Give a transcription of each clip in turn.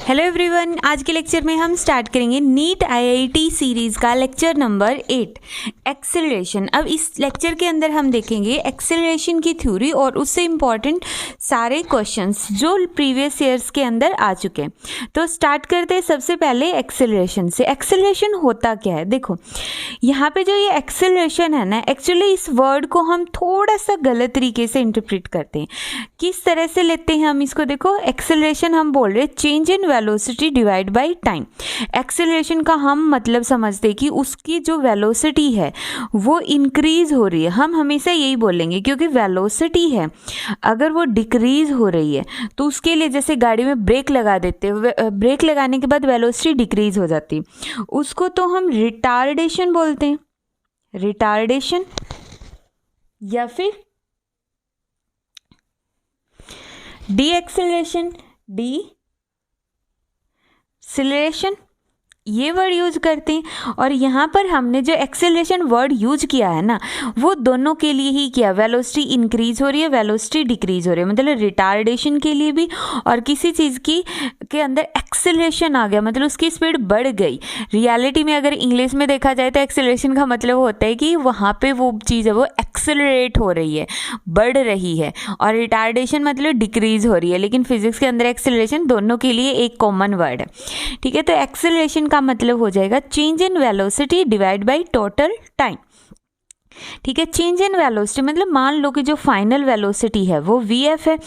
Hello everyone, आज के lecture में हम स्टार्ट करेंगे नीट आईआईटी सीरीज़ का लेक्चर नंबर 8 एक्सेलरेशन। अब इस लेक्चर के अंदर हम देखेंगे एक्सेलरेशन की थ्योरी और उससे इम्पॉर्टेंट सारे क्वेश्चंस जो प्रीवियस ईयर्स के अंदर आ चुके हैं। तो स्टार्ट करते हैं सबसे पहले एक्सेलरेशन से। एक्सेलरेशन होता क्या है? देखो यहाँ पे जो ये एक्सेलरेशन है ना, एक्चुअली इस वर्ड को हम थोड़ा सा गलत तरीके से इंटरप्रेट करते हैं। किस तरह से लेते हैं हम इसको? देखो एक्सेलरेशन हम बोल रहे change in velocity divide by time. Acceleration का हम मतलब समझते हैं कि उसकी जो वेलोसिटी है वो इंक्रीज हो रही है। हम हमेशा यही बोलेंगे क्योंकि वेलोसिटी है, अगर वो डिक्रीज हो रही है तो उसके लिए जैसे गाड़ी में ब्रेक लगा देते हैं, ब्रेक लगाने के बाद वेलोसिटी डिक्रीज हो जाती है, उसको तो हम रिटार्डेशन बोलते हैं। रिटार्डेशन या फिर डी एक्सेलरेशन, डिसेलरेशन, ये वर्ड यूज करते हैं। और यहाँ पर हमने जो एक्सेलरेशन वर्ड यूज किया है ना, वो दोनों के लिए ही किया। वेलोसिटी इंक्रीज हो रही है, वेलोसिटी डिक्रीज हो रही है, मतलब रिटार्डेशन के लिए भी। और किसी चीज़ की के अंदर एक्सेलरेशन आ गया मतलब उसकी स्पीड बढ़ गई। रियलिटी में अगर इंग्लिश में देखा जाए तो एक्सेलरेशन का मतलब होता है कि वहाँ पे वो चीज़ है वो एक्सेलरेट हो रही है, बढ़ रही है। और रिटार्डेशन मतलब डिक्रीज हो रही है। लेकिन फिजिक्स के अंदर एक्सेलरेशन दोनों के लिए एक कॉमन वर्ड है, ठीक है। तो एक्सेलरेशन का मतलब हो जाएगा change in velocity divide by total time, ठीक है। चेंज इन वेलोसिटी मतलब मान लो कि जो फाइनल वेलोसिटी है वो vf है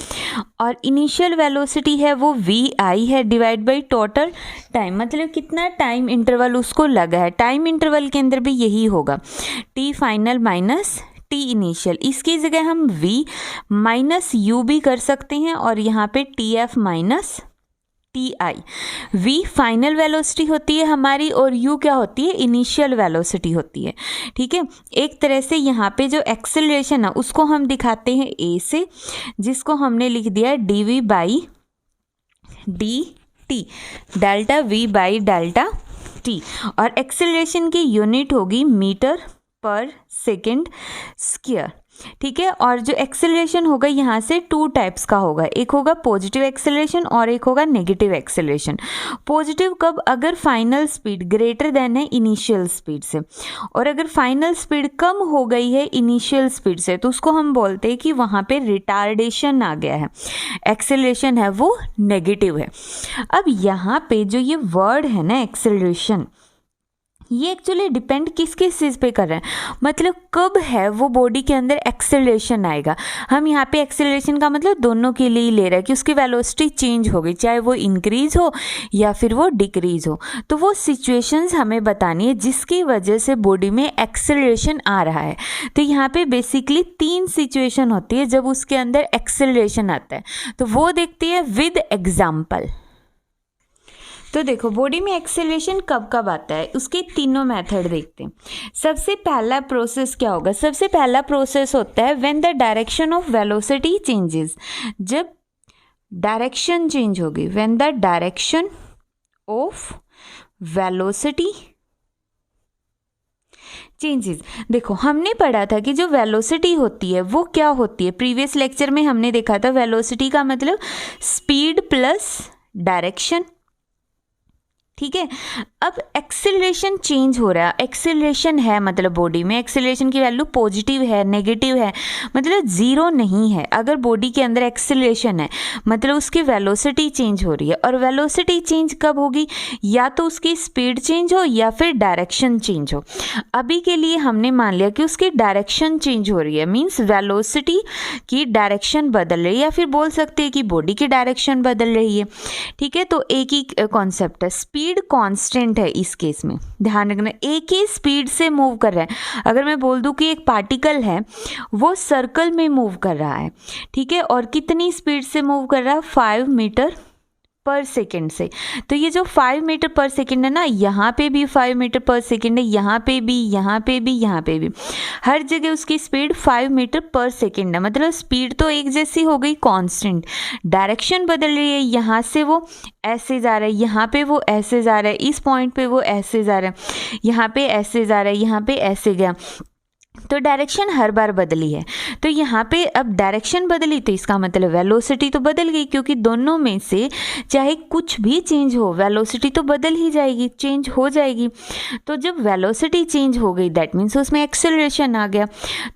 और इनिशियल वेलोसिटी है वो vi है, डिवाइड बाय टोटल टाइम मतलब कितना टाइम इंटरवल उसको लगा है। टाइम इंटरवल के अंदर भी यही होगा, t final minus t initial. इसकी जगह हम v माइनस u भी कर सकते हैं और यहाँ पे tf minus ti। v final velocity होती है हमारी और u क्या होती है? इनिशियल वेलोसिटी होती है, ठीक है। एक तरह से यहाँ पे जो एक्सेलरेशन है उसको हम दिखाते हैं a से, जिसको हमने लिख दिया है dv by dt, delta v by delta t। और एक्सेलरेशन की यूनिट होगी मीटर पर सेकेंड स्क्वायर, ठीक है। और जो एक्सेलरेशन होगा यहाँ से टू टाइप्स का होगा, एक होगा पॉजिटिव एक्सेलरेशन और एक होगा नेगेटिव एक्सेलरेशन। पॉजिटिव कब? अगर फाइनल स्पीड ग्रेटर देन है इनिशियल स्पीड से, और अगर फाइनल स्पीड कम हो गई है इनिशियल स्पीड से तो उसको हम बोलते हैं कि वहाँ पे रिटार्डेशन आ गया है, एक्सेलरेशन है वो नेगेटिव है। अब यहाँ पे जो ये वर्ड है ना एक्सेलरेशन, ये एक्चुअली डिपेंड किस किस चीज़ पे कर रहे हैं, मतलब कब है वो बॉडी के अंदर एक्सेलरेशन आएगा। हम यहाँ पे एक्सेलरेशन का मतलब दोनों के लिए ही ले रहे हैं कि उसकी वेलोसिटी चेंज हो गई, चाहे वो इंक्रीज हो या फिर वो डिक्रीज हो। तो वो सिचुएशंस हमें बतानी है जिसकी वजह से बॉडी में एक्सेलरेशन आ रहा है। तो यहाँ पे बेसिकली 3 सिचुएशन होती है जब उसके अंदर एक्सेलरेशन आता है, तो वो देखते हैं विद एग्जाम्पल। तो देखो बॉडी में एक्सेलरेशन कब कब आता है, उसके तीनों मेथड देखते हैं। सबसे पहला प्रोसेस क्या होगा? सबसे पहला प्रोसेस होता है when the direction of velocity changes, जब डायरेक्शन चेंज होगी। When the direction of velocity changes. देखो हमने पढ़ा था कि जो वेलोसिटी होती है वो क्या होती है, प्रीवियस लेक्चर में हमने देखा था वेलोसिटी का मतलब स्पीड प्लस डायरेक्शन, ठीक है। अब एक्सेलरेशन चेंज हो रहा है, एक्सेलरेशन है मतलब बॉडी में एक्सेलरेशन की वैल्यू पॉजिटिव है, नेगेटिव है, मतलब जीरो नहीं है। अगर बॉडी के अंदर एक्सेलरेशन है मतलब उसकी वेलोसिटी चेंज हो रही है। और वेलोसिटी चेंज कब होगी? या तो उसकी स्पीड चेंज हो या फिर डायरेक्शन चेंज हो। अभी के लिए हमने मान लिया कि उसकी डायरेक्शन चेंज हो रही है, मीन्स वेलोसिटी की डायरेक्शन बदल रही है, या फिर बोल सकते हैं कि बॉडी की डायरेक्शन बदल रही है, ठीक है। तो एक ही कॉन्सेप्ट है, स्पीड कांस्टेंट है इस केस में, ध्यान रखना एक ही स्पीड से मूव कर रहा है। अगर मैं बोल दूं कि एक पार्टिकल है वो सर्कल में मूव कर रहा है, ठीक है, और कितनी स्पीड से मूव कर रहा है? 5 मीटर पर सेकेंड से। तो ये जो 5 मीटर पर सेकेंड है ना, यहाँ पे भी 5 मीटर पर सेकेंड है, यहाँ पे भी, यहाँ पे भी, यहाँ पे भी, हर जगह उसकी स्पीड 5 मीटर पर सेकेंड है। मतलब स्पीड तो एक जैसी हो गई कांस्टेंट, डायरेक्शन बदल रही है, यहाँ से वो ऐसे जा रहा है, यहाँ पे वो ऐसे जा रहा है, इस पॉइंट पे वो ऐसे जा रहा है, यहाँ पे ऐसे जा रहा है, यहाँ पे ऐसे गया। तो डायरेक्शन हर बार बदली है, तो यहाँ पे अब डायरेक्शन बदली तो इसका मतलब वेलोसिटी तो बदल गई, क्योंकि दोनों में से चाहे कुछ भी चेंज हो वेलोसिटी तो बदल ही जाएगी, चेंज हो जाएगी। तो जब वेलोसिटी चेंज हो गई दैट मीन्स उसमें एक्सेलरेशन आ गया।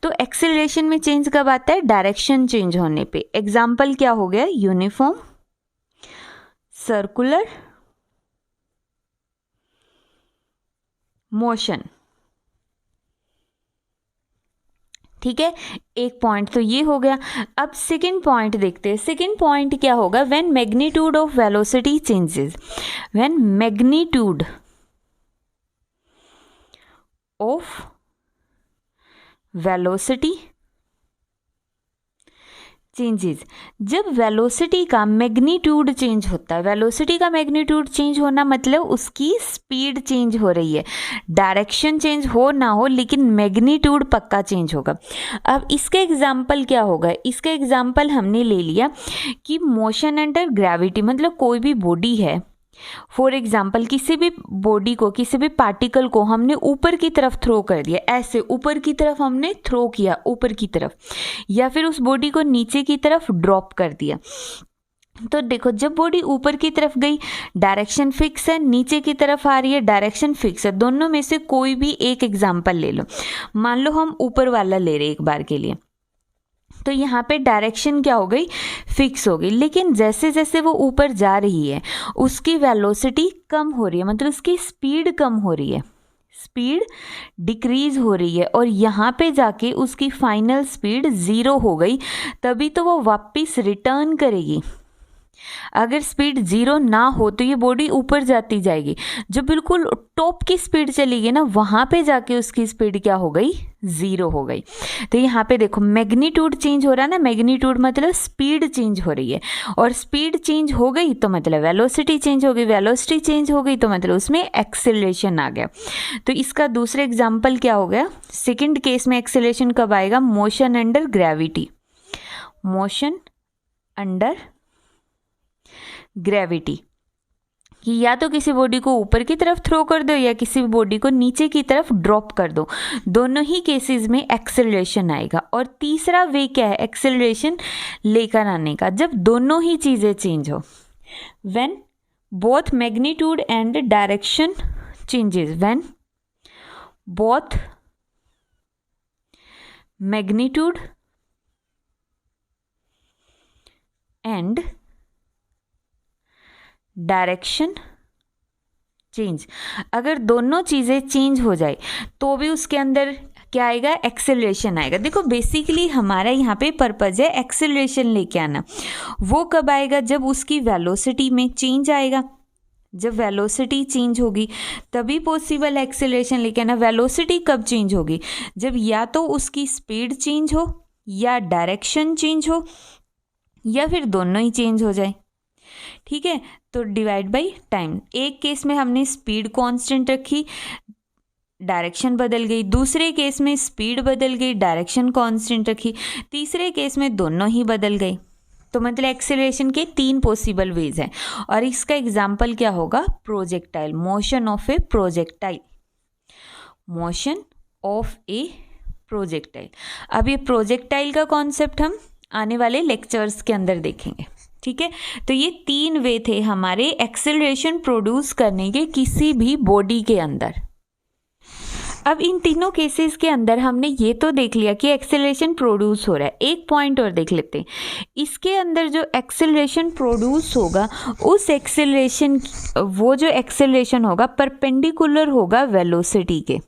तो एक्सेलरेशन में चेंज कब आता है? डायरेक्शन चेंज होने पे। एग्जाम्पल क्या हो गया? Uniform circular motion. ठीक है, एक पॉइंट तो ये हो गया। अब सेकंड पॉइंट देखते हैं। सेकंड पॉइंट क्या होगा? When magnitude of velocity changes, when magnitude of velocity changes, जब वेलोसिटी का मैग्नीट्यूड चेंज होता है, वेलोसिटी का मैग्नीट्यूड चेंज होना मतलब उसकी स्पीड चेंज हो रही है, डायरेक्शन चेंज हो ना हो लेकिन मैग्नीट्यूड पक्का चेंज होगा। अब इसका एग्जाम्पल क्या होगा? इसका एग्जाम्पल हमने ले लिया कि मोशन अंडर ग्रेविटी, मतलब कोई भी बॉडी है, फॉर एग्जाम्पल किसी भी बॉडी को, किसी भी पार्टिकल को हमने ऊपर की तरफ थ्रो कर दिया, ऐसे ऊपर की तरफ हमने थ्रो किया ऊपर की तरफ, या फिर उस बॉडी को नीचे की तरफ ड्रॉप कर दिया। तो देखो जब बॉडी ऊपर की तरफ गई डायरेक्शन फिक्स है, नीचे की तरफ आ रही है डायरेक्शन फिक्स है। दोनों में से कोई भी एक एग्जाम्पल ले लो। मान लो हम ऊपर वाला ले रहे एक बार के लिए, तो यहाँ पे डायरेक्शन क्या हो गई? फिक्स हो गई। लेकिन जैसे जैसे वो ऊपर जा रही है उसकी वेलोसिटी कम हो रही है, मतलब उसकी स्पीड कम हो रही है, स्पीड डिक्रीज हो रही है, और यहाँ पे जाके उसकी फाइनल स्पीड 0 हो गई, तभी तो वो वापस रिटर्न करेगी। अगर स्पीड 0 ना हो तो ये बॉडी ऊपर जाती जाएगी, जो बिल्कुल टॉप की स्पीड चलेगी ना वहाँ पे जाके उसकी स्पीड क्या हो गई? 0 हो गई। तो यहाँ पे देखो मैग्नीट्यूड चेंज हो रहा है ना, मैग्नीट्यूड मतलब स्पीड चेंज हो रही है, और स्पीड चेंज हो गई तो मतलब वेलोसिटी चेंज हो गई, वेलोसिटी चेंज हो गई तो मतलब उसमें एक्सेलरेशन आ गया। तो इसका दूसरा एग्जाम्पल क्या हो गया? सेकेंड केस में एक्सेलरेशन कब आएगा? Motion under gravity, motion under gravity, कि या तो किसी बॉडी को ऊपर की तरफ थ्रो कर दो या किसी बॉडी को नीचे की तरफ ड्रॉप कर दो, दोनों ही केसेस में एक्सेलरेशन आएगा। और तीसरा वे क्या है एक्सेलरेशन लेकर आने का? जब दोनों ही चीज़ें चेंज हो, when both magnitude and direction changes, when both magnitude and direction change, अगर दोनों चीज़ें चेंज हो जाए तो भी उसके अंदर क्या आएगा? एक्सेलरेशन आएगा। देखो बेसिकली हमारा यहाँ पे पर्पज है एक्सेलरेशन लेके आना। वो कब आएगा? जब उसकी वेलोसिटी में चेंज आएगा, जब वेलोसिटी चेंज होगी तभी पॉसिबल एक्सेलरेशन लेके आना। वेलोसिटी कब चेंज होगी? जब या तो उसकी स्पीड चेंज हो, या डायरेक्शन चेंज हो, या फिर दोनों ही चेंज हो जाए। ठीक है, तो डिवाइड बाय टाइम। एक केस में हमने स्पीड कांस्टेंट रखी, डायरेक्शन बदल गई, दूसरे केस में स्पीड बदल गई, डायरेक्शन कांस्टेंट रखी, तीसरे केस में दोनों ही बदल गई। तो मतलब एक्सेलरेशन के 3 पॉसिबल वेज हैं। और इसका एग्जाम्पल क्या होगा? Projectile, motion of A projectile, motion of A projectile. अब ये प्रोजेक्टाइल का कॉन्सेप्ट हम आने वाले लेक्चर्स के अंदर देखेंगे। ठीक है, तो ये 3 वे थे हमारे एक्सेलरेशन प्रोड्यूस करने के किसी भी बॉडी के अंदर। अब इन तीनों केसेस के अंदर हमने ये तो देख लिया कि एक्सेलरेशन प्रोड्यूस हो रहा है। एक पॉइंट और देख लेते हैं, इसके अंदर जो एक्सेलरेशन प्रोड्यूस होगा उस एक्सेलरेशन, वो जो एक्सेलरेशन होगा परपेंडिकुलर होगा वेलोसिटी के।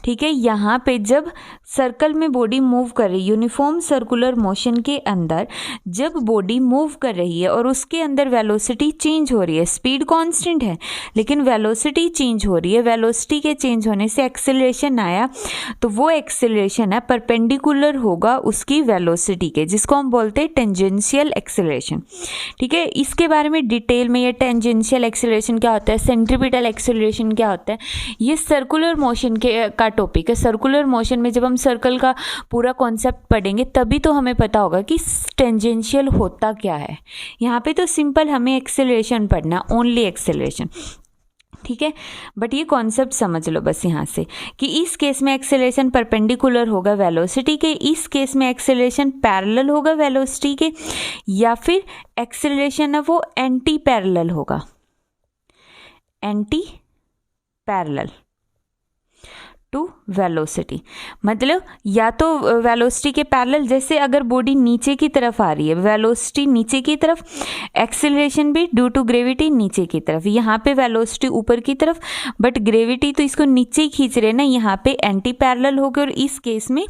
ठीक है, यहाँ पे जब सर्कल में बॉडी मूव कर रही है, यूनिफॉर्म सर्कुलर मोशन के अंदर जब बॉडी मूव कर रही है और उसके अंदर वेलोसिटी चेंज हो रही है, स्पीड कांस्टेंट है लेकिन वेलोसिटी चेंज हो रही है, वेलोसिटी के चेंज होने से एक्सेलरेशन आया, तो वो एक्सेलरेशन है परपेंडिकुलर होगा उसकी वेलोसिटी के, जिसको हम बोलते हैं टेंजेंशियल एक्सेलरेशन। ठीक है, इसके बारे में डिटेल में ये टेंजेंशियल एक्सेलरेशन क्या होता है, सेंट्रीपिटल एक्सेलरेशन क्या होता है, ये सर्कुलर मोशन के का टॉपिक है। सर्कुलर मोशन में जब हम सर्कल का पूरा कॉन्सेप्ट पढ़ेंगे तभी तो हमें पता होगा कि टेंजेंशियल होता क्या है। यहाँ पे तो सिंपल हमें एक्सेलरेशन पढ़ना, ओनली एक्सेलरेशन। ठीक है, बट ये कॉन्सेप्ट समझ लो बस यहाँ से कि इस केस में एक्सेलरेशन परपेंडिकुलर होगा वेलोसिटी के, इस केस में एक्सेलरेशन पैरेलल होगा वेलोसिटी के, या फिर एक्सेलरेशन है वो एंटी पैरेलल होगा, एंटी पैरेलल टू वेलोसिटी। मतलब या तो वेलोसिटी के पैरेलल, जैसे अगर बॉडी नीचे की तरफ आ रही है, वेलोसिटी नीचे की तरफ, एक्सेलरेशन भी ड्यू टू ग्रेविटी नीचे की तरफ, यहाँ पे वेलोसिटी ऊपर की तरफ बट ग्रेविटी तो इसको नीचे ही खींच रहे ना, यहाँ पे एंटी पैरेलल होगा और इस केस में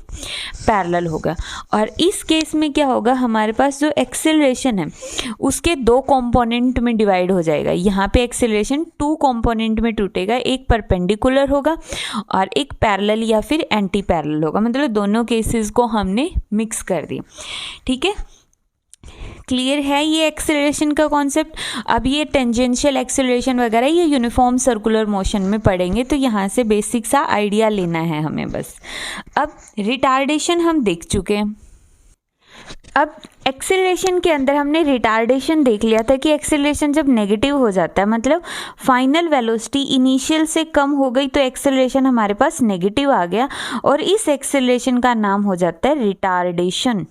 पैरेलल होगा। और इस केस में क्या होगा, हमारे पास जो एक्सेलरेशन है उसके दो कंपोनेंट में डिवाइड हो जाएगा। यहाँ पे एक्सेलरेशन 2 कंपोनेंट में टूटेगा, एक परपेंडिकुलर होगा और एक पैरेलल या फिर एंटी पैरेलल होगा। मतलब दोनों केसेस को हमने मिक्स कर दिया। ठीक है, क्लियर है ये एक्सेलरेशन का कॉन्सेप्ट। अब ये टेंजेंशियल एक्सेलरेशन वगैरह ये यूनिफॉर्म सर्कुलर मोशन में पढ़ेंगे, तो यहाँ से बेसिक सा आइडिया लेना है हमें बस। अब रिटार्डेशन हम देख चुके हैं। अब एक्सेलरेशन के अंदर हमने रिटार्डेशन देख लिया था कि एक्सेलरेशन जब नेगेटिव हो जाता है, मतलब फाइनल वेलोसिटी इनिशियल से कम हो गई तो एक्सेलरेशन हमारे पास नेगेटिव आ गया और इस एक्सेलरेशन का नाम हो जाता है रिटार्डेशन।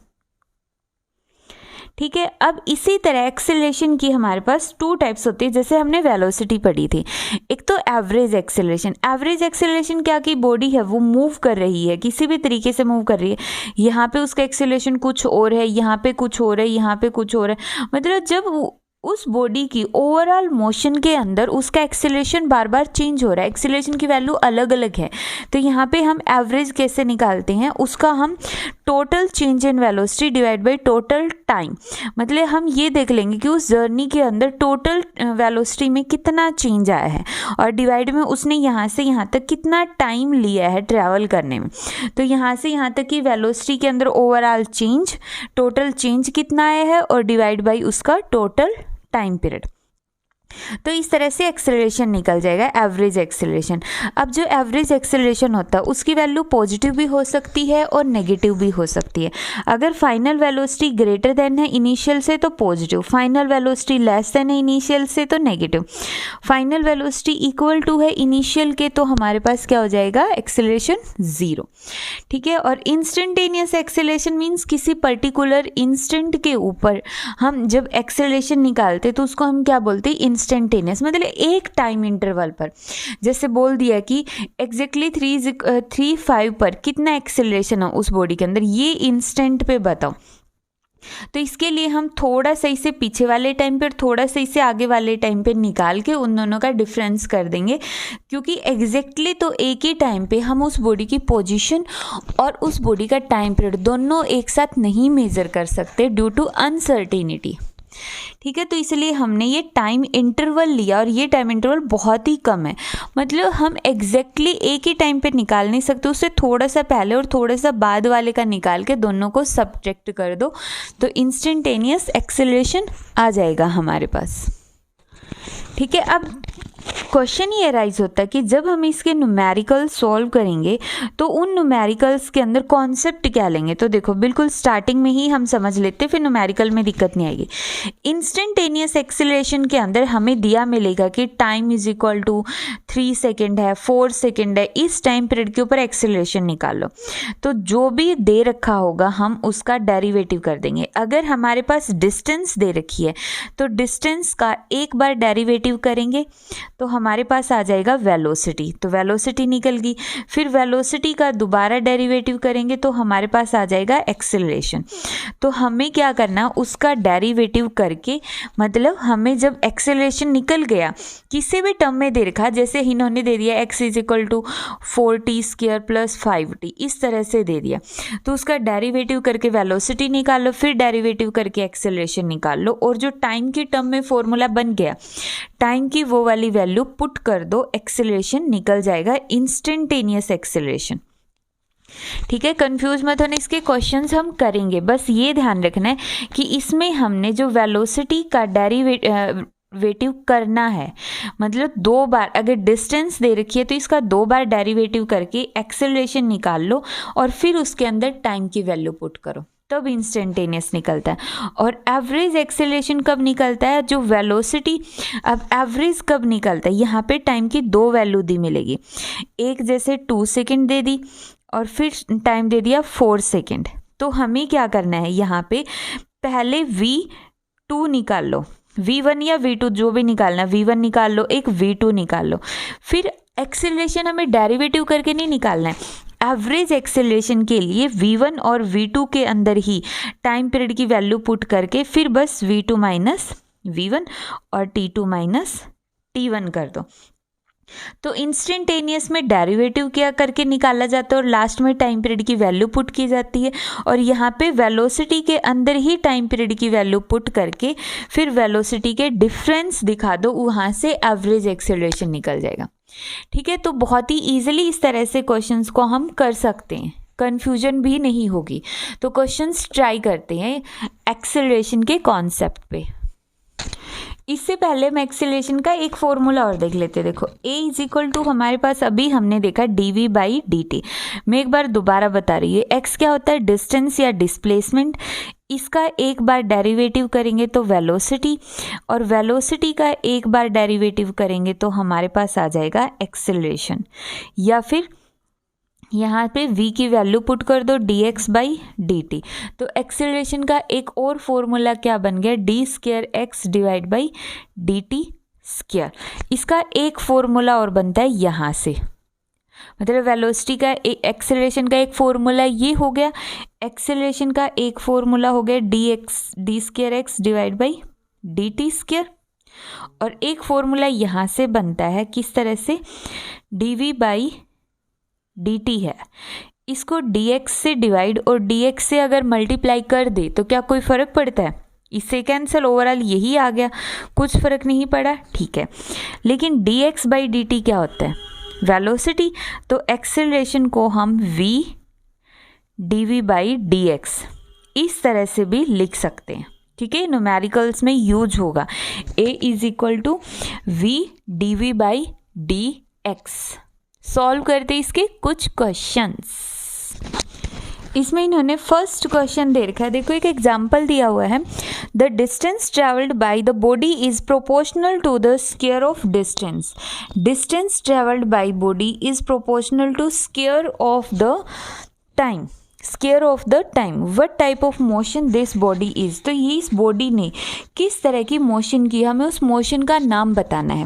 ठीक है, अब इसी तरह एक्सेलरेशन की हमारे पास 2 टाइप्स होती है, जैसे हमने वेलोसिटी पढ़ी थी। एक तो एवरेज एक्सेलरेशन। एवरेज एक्सेलरेशन क्या कि बॉडी है वो मूव कर रही है, किसी भी तरीके से मूव कर रही है, यहाँ पे उसका एक्सेलरेशन कुछ और है, यहाँ पे कुछ और है, यहाँ पे कुछ और है। मतलब जब उस बॉडी की ओवरऑल मोशन के अंदर उसका एक्सेलरेशन बार बार चेंज हो रहा है, एक्सेलरेशन की वैल्यू अलग अलग है, तो यहाँ पे हम एवरेज कैसे निकालते हैं, उसका हम total change in velocity divide by total time, मतलब हम ये देख लेंगे कि उस जर्नी के अंदर टोटल वेलोसिटी में कितना चेंज आया है और डिवाइड में उसने यहाँ से यहाँ तक कितना टाइम लिया है ट्रैवल करने में। तो यहाँ से यहाँ तक की वेलोसिटी के अंदर ओवरऑल चेंज, टोटल चेंज कितना आया है और डिवाइड बाई उसका टोटल टाइम पीरियड। तो इस तरह से एक्सेलरेशन निकल जाएगा, एवरेज एक्सेलरेशन। अब जो एवरेज एक्सेलरेशन होता है उसकी वैल्यू पॉजिटिव भी हो सकती है और नेगेटिव भी हो सकती है। अगर फाइनल वेलोसिटी ग्रेटर देन है इनिशियल से तो positive, final velocity less than है इनिशियल से तो negative, final velocity equal to है इनिशियल के तो हमारे पास क्या हो जाएगा, एक्सेलरेशन 0। ठीक है, और इंस्टेंटेनियस एक्सेलरेशन मीन्स किसी पर्टिकुलर इंस्टेंट के ऊपर हम जब एक्सेलरेशन निकालते तो उसको हम क्या बोलते हैं, इंस्टेंटेनियस। मतलब एक टाइम इंटरवल पर, जैसे बोल दिया कि एग्जैक्टली 3:5 पर कितना एक्सेलरेशन है उस बॉडी के अंदर, ये इंस्टेंट पे बताओ। तो इसके लिए हम थोड़ा सा इसे पीछे वाले टाइम पे, थोड़ा सा इसे आगे वाले टाइम पे निकाल के उन दोनों का डिफरेंस कर देंगे, क्योंकि एग्जैक्टली तो एक ही टाइम पे हम उस बॉडी की पोजीशन और उस बॉडी का टाइम पीरियड दोनों एक साथ नहीं मेजर कर सकते ड्यू टू अनसर्टेनिटी। ठीक है, तो इसलिए हमने ये टाइम इंटरवल लिया और ये टाइम इंटरवल बहुत ही कम है, मतलब हम एग्जैक्टली एक ही टाइम पे निकाल नहीं सकते, उससे थोड़ा सा पहले और थोड़ा सा बाद वाले का निकाल के दोनों को सब्ट्रैक्ट कर दो तो इंस्टेंटेनियस एक्सेलरेशन आ जाएगा हमारे पास। ठीक है, अब क्वेश्चन ये राइज होता है कि जब हम इसके न्यूमेरिकल सॉल्व करेंगे तो उन न्यूमेरिकल्स के अंदर कॉन्सेप्ट क्या लेंगे। तो देखो बिल्कुल स्टार्टिंग में ही हम समझ लेते, फिर न्यूमेरिकल में दिक्कत नहीं आएगी। इंस्टेंटेनियस एक्सेलरेशन के अंदर हमें दिया मिलेगा कि time is equal to 3 second है, 4 सेकेंड है, इस टाइम पीरियड के ऊपर एक्सेलरेशन निकालो। तो जो भी दे रखा होगा हम उसका डेरिवेटिव कर देंगे। अगर हमारे पास डिस्टेंस दे रखी है तो डिस्टेंस का एक बार डेरिवेटिव करेंगे तो हमारे पास आ जाएगा वेलोसिटी, तो वेलोसिटी निकल गई। फिर वेलोसिटी का दोबारा डेरिवेटिव करेंगे तो हमारे पास आ जाएगा एक्सेलरेशन। तो हमें क्या करना, उसका डेरिवेटिव करके, मतलब हमें जब एक्सेलरेशन निकल गया किसी भी टर्म में दे रखा, जैसे इन्होंने दे दिया x is equal to 4t² + 5t, इस तरह से दे दिया, तो उसका डेरिवेटिव करके वेलोसिटी निकालो, फिर डेरिवेटिव करके एक्सेलरेशन निकाल लो, और जो टाइम की टर्म में फॉर्मूला बन गया, टाइम की वो वाली वैल्यू पुट कर दो, एक्सेलरेशन निकल जाएगा, इंस्टेंटेनियस एक्सेलरेशन। ठीक है, कंफ्यूज मत होना, इसके क्वेश्चंस हम करेंगे, बस ये ध्यान रखना है कि इसमें हमने जो वेलोसिटी का डेरिवेटिव करना है, मतलब 2 बार, अगर डिस्टेंस दे रखी है तो इसका 2 बार डेरिवेटिव करके एक्सेलरेशन निकाल लो और फिर उसके अंदर टाइम की वैल्यू पुट करो। तब इंस्टेंटेनियस निकलता है। और एवरेज एक्सेलरेशन कब निकलता है, जो वेलोसिटी, अब एवरेज कब निकलता है, यहाँ पे टाइम की दो वैल्यू दी मिलेगी, एक जैसे 2 सेकेंड दे दी और फिर टाइम दे दिया 4 सेकेंड। तो हमें क्या करना है, यहाँ पे पहले V2 निकाल लो, V1 या V2 जो भी निकालना, V1 निकाल लो, एक V2 निकाल लो। फिर एक्सेलरेशन हमें डेरिवेटिव करके नहीं निकालना है, एवरेज एक्सेलरेशन के लिए V1 और V2 के अंदर ही टाइम पीरियड की वैल्यू पुट करके फिर बस V2 माइनस V1 और T2 माइनस T1 कर दो। तो इंस्टेंटेनियस में डेरिवेटिव क्या करके निकाला जाता है और लास्ट में टाइम पीरियड की वैल्यू पुट की जाती है। और यहाँ पे वेलोसिटी के अंदर ही टाइम पीरियड की वैल्यू पुट करके फिर वेलोसिटी के डिफरेंस दिखा दो, वहाँ से एवरेज एक्सेलरेशन निकल जाएगा। ठीक है, तो बहुत ही ईजिली इस तरह से क्वेश्चंस को हम कर सकते हैं, कन्फ्यूजन भी नहीं होगी। तो क्वेश्चंस ट्राई करते हैं एक्सेलरेशन के कॉन्सेप्ट पे। इससे पहले हम एक्सेलरेशन का एक फॉर्मूला और देख लेते हैं। देखो A = हमारे पास अभी हमने देखा dv/dt। मैं एक बार दोबारा बता रही हूँ, x क्या होता है, डिस्टेंस या डिस्प्लेसमेंट। इसका एक बार डेरिवेटिव करेंगे तो वेलोसिटी, और वेलोसिटी का एक बार डेरिवेटिव करेंगे तो हमारे पास आ जाएगा एक्सेलरेशन। या फिर यहाँ पे v की वैल्यू पुट कर दो dx/dt। तो एक्सेलरेशन का एक और फॉर्मूला क्या बन गया, d²x/dt²। इसका एक फॉर्मूला और बनता है यहाँ से, मतलब वेलोसिटी का एक्सेलरेशन का एक फॉर्मूला ये हो गया, एक्सेलरेशन का एक फॉर्मूला हो गया d²x/dt²। और एक फॉर्मूला यहाँ से बनता है किस तरह से, dv/dt है, इसको dx से डिवाइड और dx से अगर मल्टीप्लाई कर दे तो क्या कोई फ़र्क पड़ता है, इससे कैंसिल, ओवरऑल यही आ गया, कुछ फ़र्क नहीं पड़ा। ठीक है, लेकिन dx/dt क्या होता है, वेलोसिटी। तो एक्सेलरेशन को हम v dv/dx इस तरह से भी लिख सकते हैं। ठीक है, न्यूमेरिकल्स में यूज होगा, A = v dv/dx। सॉल्व करते इसके कुछ क्वेश्चंस। इसमें इन्होंने फर्स्ट क्वेश्चन दे रखा है, देखो एक एग्जांपल दिया हुआ है, the distance travelled by the body is proportional to the square of distance. Distance travelled by body is proportional to square of the time, square of the time. What type of motion this body is. तो ये इस body ने किस तरह की motion की, हमें उस मोशन का नाम बताना है।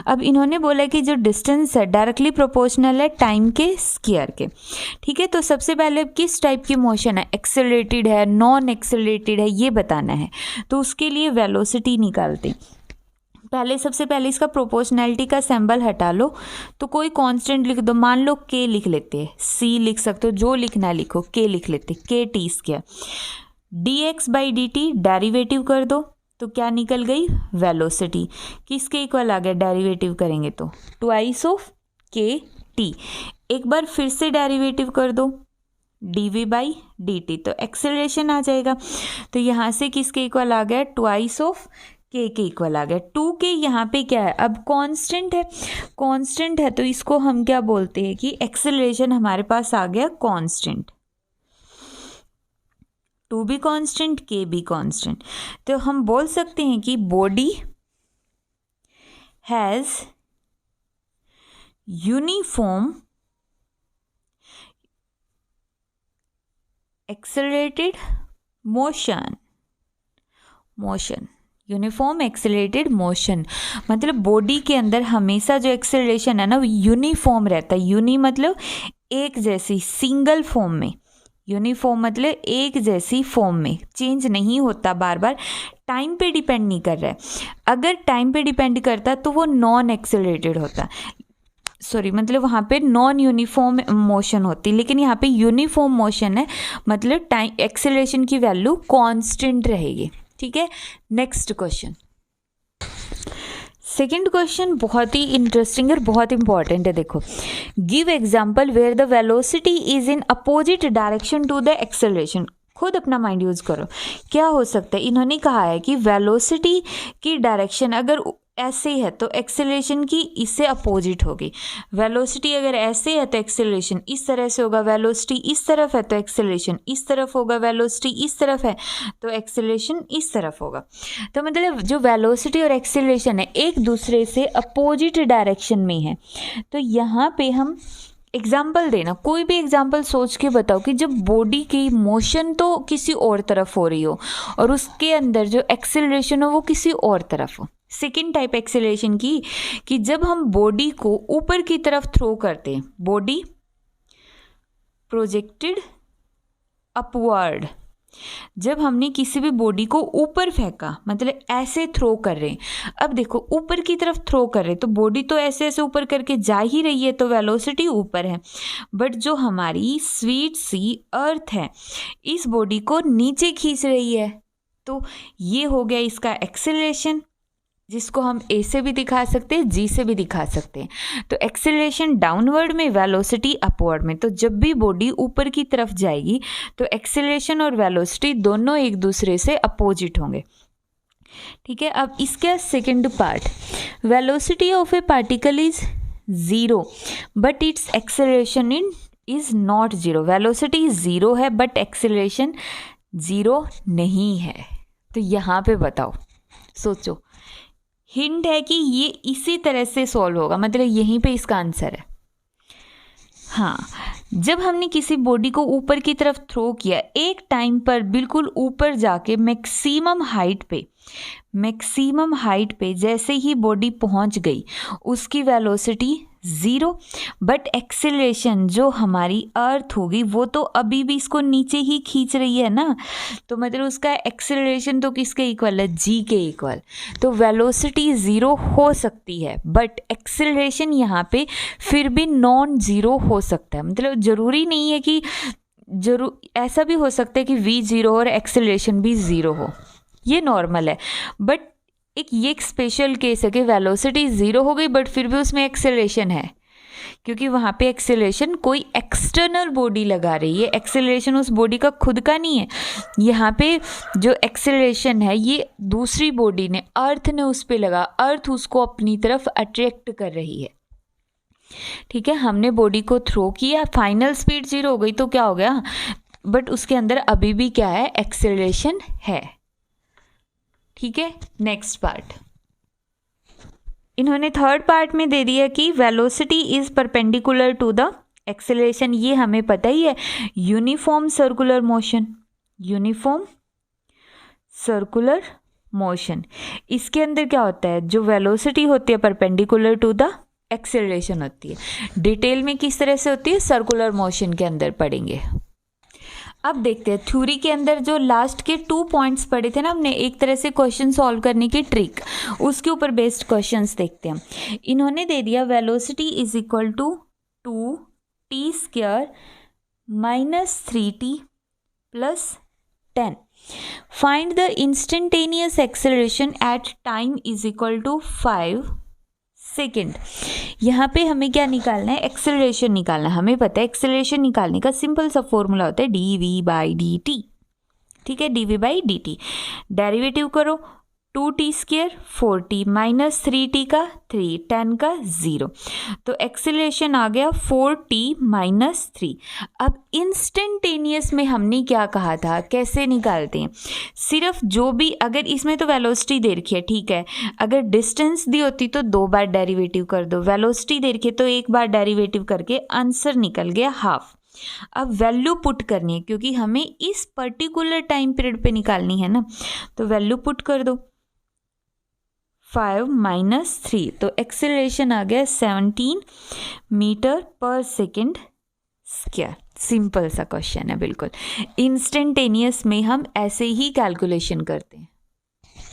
अब इन्होंने बोला कि जो डिस्टेंस है डायरेक्टली प्रोपोर्शनल है टाइम के स्क्वायर के। ठीक है, तो सबसे पहले किस टाइप की मोशन है, एक्सेलरेटेड है, नॉन एक्सेलरेटेड है, ये बताना है। तो उसके लिए वेलोसिटी निकालते, पहले सबसे पहले इसका प्रोपोर्शनैलिटी का सिंबल हटा लो, तो कोई कांस्टेंट लिख दो, मान लो k लिख लेते हैं, c लिख सकते हो, जो लिखना लिखो, k लिख लेते, kt²। dx/dt डेरिवेटिव कर दो तो क्या निकल गई, वेलोसिटी। किसके इक्वल आ गया, डेरिवेटिव करेंगे तो ट्वाइस ऑफ kt। एक बार फिर से डेरिवेटिव कर दो dv/dt, तो एक्सेलरेशन आ जाएगा। तो यहाँ से किसके इक्वल आ गया, ट्वाइस ऑफ k के इक्वल आ गया। 2k यहाँ पे क्या है, अब कांस्टेंट है, कांस्टेंट है तो इसको हम क्या बोलते हैं कि एक्सेलरेशन हमारे पास आ गया कांस्टेंट, 2 भी कांस्टेंट, k भी कांस्टेंट। तो हम बोल सकते हैं कि body has uniform accelerated motion, uniform accelerated motion मतलब बॉडी के अंदर हमेशा जो एक्सेलरेशन है ना वो यूनिफॉर्म रहता है। यूनि मतलब एक जैसी, सिंगल फॉर्म में, यूनिफॉर्म मतलब एक जैसी फॉर्म में, चेंज नहीं होता बार बार, टाइम पे डिपेंड नहीं कर रहा है। अगर टाइम पे डिपेंड करता तो वो नॉन एक्सेलरेटेड होता, सॉरी मतलब वहाँ पे नॉन यूनिफॉर्म मोशन होती, लेकिन यहाँ पे यूनिफॉर्म मोशन है मतलब टाइम एक्सेलरेशन की वैल्यू कांस्टेंट रहेगी। ठीक है, नेक्स्ट क्वेश्चन, सेकेंड क्वेश्चन बहुत ही इंटरेस्टिंग और बहुत इंपॉर्टेंट है। देखो, give example where the velocity is in opposite direction to the acceleration. खुद अपना माइंड यूज करो, क्या हो सकता है। इन्होंने कहा है कि वेलोसिटी की डायरेक्शन अगर ऐसे है तो एक्सेलरेशन की इससे अपोजिट होगी। वेलोसिटी अगर ऐसे है तो एक्सेलरेशन इस तरह से होगा, वेलोसिटी इस तरफ है तो एक्सेलरेशन इस तरफ होगा, वेलोसिटी इस तरफ है तो एक्सेलरेशन इस तरफ होगा। तो मतलब जो वेलोसिटी और एक्सेलरेशन है एक दूसरे से अपोजिट डायरेक्शन में है। तो यहाँ पे हम एग्जाम्पल देना, कोई भी एग्जाम्पल सोच के बताओ कि जब बॉडी की मोशन तो किसी और तरफ हो रही हो और उसके अंदर जो एक्सेलरेशन हो वो किसी और तरफ हो। सेकेंड टाइप एक्सेलरेशन की कि जब हम बॉडी को ऊपर की तरफ थ्रो करते हैं, बॉडी प्रोजेक्टेड अपवर्ड, जब हमने किसी भी बॉडी को ऊपर फेंका मतलब ऐसे थ्रो कर रहे हैं। अब देखो ऊपर की तरफ थ्रो कर रहे हैं तो बॉडी तो ऐसे ऐसे ऊपर करके जा ही रही है तो वेलोसिटी ऊपर है, बट जो हमारी स्वीट सी अर्थ है इस बॉडी को नीचे खींच रही है। तो ये हो गया इसका एक्सेलरेशन, जिसको हम ए से भी दिखा सकते हैं, जी से भी दिखा सकते हैं। तो एक्सेलरेशन डाउनवर्ड में, वेलोसिटी अपवर्ड में। तो जब भी बॉडी ऊपर की तरफ जाएगी तो एक्सेलरेशन और वेलोसिटी दोनों एक दूसरे से अपोजिट होंगे। ठीक है, अब इसका second part, velocity of A particle is zero but it's acceleration is not zero. Velocity zero है बट एक्सेलरेशन ज़ीरो नहीं है। तो यहाँ पे बताओ, सोचो, हिंट है कि ये इसी तरह से सॉल्व होगा, मतलब यहीं पे इसका आंसर है। हाँ, जब हमने किसी बॉडी को ऊपर की तरफ थ्रो किया एक टाइम पर बिल्कुल ऊपर जाके मैक्सिमम हाइट पे जैसे ही बॉडी पहुंच गई उसकी वेलोसिटी ज़ीरो, बट एक्सेलरेशन जो हमारी अर्थ होगी वो तो अभी भी इसको नीचे ही खींच रही है ना, तो मतलब उसका एक्सेलरेशन तो किसके इक्वल है, जी के इक्वल। तो वेलोसिटी ज़ीरो हो सकती है बट एक्सेलरेशन यहाँ पे फिर भी नॉन ज़ीरो हो सकता है। मतलब ज़रूरी नहीं है कि ऐसा भी हो सकता है कि v ज़ीरो और एक्सेलरेशन भी ज़ीरो हो, ये नॉर्मल है। बट ये एक स्पेशल केस है कि वेलोसिटी ज़ीरो हो गई बट फिर भी उसमें एक्सेलरेशन है, क्योंकि वहाँ पे एक्सेलरेशन कोई एक्सटर्नल बॉडी लगा रही है, एक्सेलरेशन उस बॉडी का खुद का नहीं है। यहाँ पे जो एक्सेलरेशन है ये दूसरी बॉडी ने, अर्थ ने उस पर लगा, अर्थ उसको अपनी तरफ अट्रैक्ट कर रही है। ठीक है, हमने बॉडी को थ्रो किया, फाइनल स्पीड ज़ीरो हो गई तो क्या हो गया, बट उसके अंदर अभी भी क्या है, एक्सेलरेशन है। ठीक है, नेक्स्ट पार्ट इन्होंने थर्ड पार्ट में दे दिया कि velocity is perpendicular to the acceleration. ये हमें पता ही है, यूनिफॉर्म सर्कुलर मोशन। इसके अंदर क्या होता है, जो वेलोसिटी होती है परपेंडिकुलर टू द एक्सेलरेशन होती है। डिटेल में किस तरह से होती है, सर्कुलर मोशन के अंदर पढ़ेंगे। अब देखते हैं थ्योरी के अंदर जो लास्ट के 2 पॉइंट्स पढ़े थे ना हमने, एक तरह से क्वेश्चन सॉल्व करने की ट्रिक, उसके ऊपर बेस्ड क्वेश्चंस देखते हैं। इन्होंने दे दिया velocity is equal to 2t² minus 3t plus 10। Find the instantaneous acceleration at time is equal to 5 second. यहाँ पे हमें क्या निकालना है, एक्सेलरेशन निकालना है। हमें पता है एक्सेलरेशन निकालने का सिंपल सा फॉर्मूला होता है dv/dt। ठीक है, dv/dt डेरिवेटिव करो, 2t² 4t माइनस 3t का 3, 10 का 0, तो एक्सेलरेशन आ गया 4t माइनस 3। अब इंस्टेंटेनियस में हमने क्या कहा था, कैसे निकालते हैं, सिर्फ जो भी, अगर इसमें तो वेलोसिटी दे रखी है, ठीक है, अगर डिस्टेंस दी होती तो 2 बार डेरिवेटिव कर दो, वेलोसिटी दे रखी है तो 1 बार डेरिवेटिव करके आंसर निकल गया हाफ। अब वैल्यू पुट करनी है क्योंकि हमें इस पर्टिकुलर टाइम पीरियड पे निकालनी है ना, तो वैल्यू पुट कर दो 5 माइनस 3, तो एक्सेलरेशन आ गया 17 metre per second square. Simple सा क्वेश्चन है बिल्कुल। इंस्टेंटेनियस में हम ऐसे ही कैलकुलेशन करते हैं।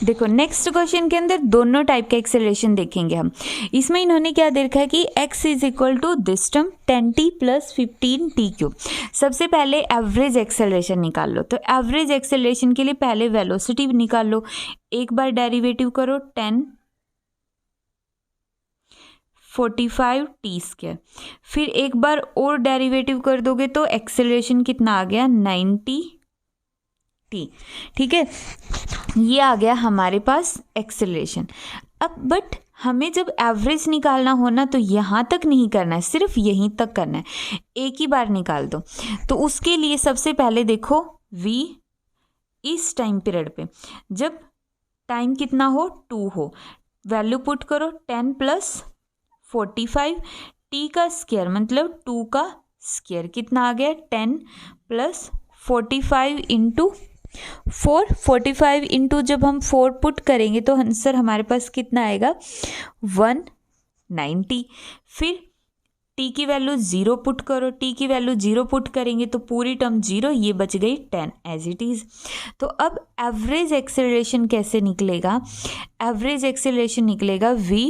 देखो नेक्स्ट क्वेश्चन के अंदर दोनों टाइप के एक्सेलरेशन देखेंगे हम। इसमें इन्होंने क्या देखा है कि x is equal to this term 10t plus 15t³। सबसे पहले एवरेज एक्सेलरेशन निकाल लो, तो एवरेज एक्सेलरेशन के लिए पहले वेलोसिटी निकाल लो, एक बार डेरिवेटिव करो 10 45t², फिर एक बार और डेरिवेटिव कर दोगे तो एक्सेलरेशन कितना आ गया 90t। ठीक है, ये आ गया हमारे पास एक्सेलरेशन। अब बट हमें जब एवरेज निकालना हो ना तो यहाँ तक नहीं करना है, सिर्फ यहीं तक करना है, एक ही बार निकाल दो। तो उसके लिए सबसे पहले देखो v इस टाइम पीरियड पे, जब टाइम कितना हो 2 हो, वैल्यू पुट करो 10 + 45, t का स्क्वायर मतलब 2 का स्क्वायर कितना आ गया 10 + 45 इंटू 4, 45 इंटू जब हम 4 पुट करेंगे तो आंसर हमारे पास कितना आएगा 190। फिर t की वैल्यू 0 पुट करो, t की वैल्यू 0 पुट करेंगे तो पूरी टर्म 0, ये बच गई 10 एज इट इज़। तो अब एवरेज एक्सेलरेशन कैसे निकलेगा, एवरेज एक्सेलरेशन निकलेगा v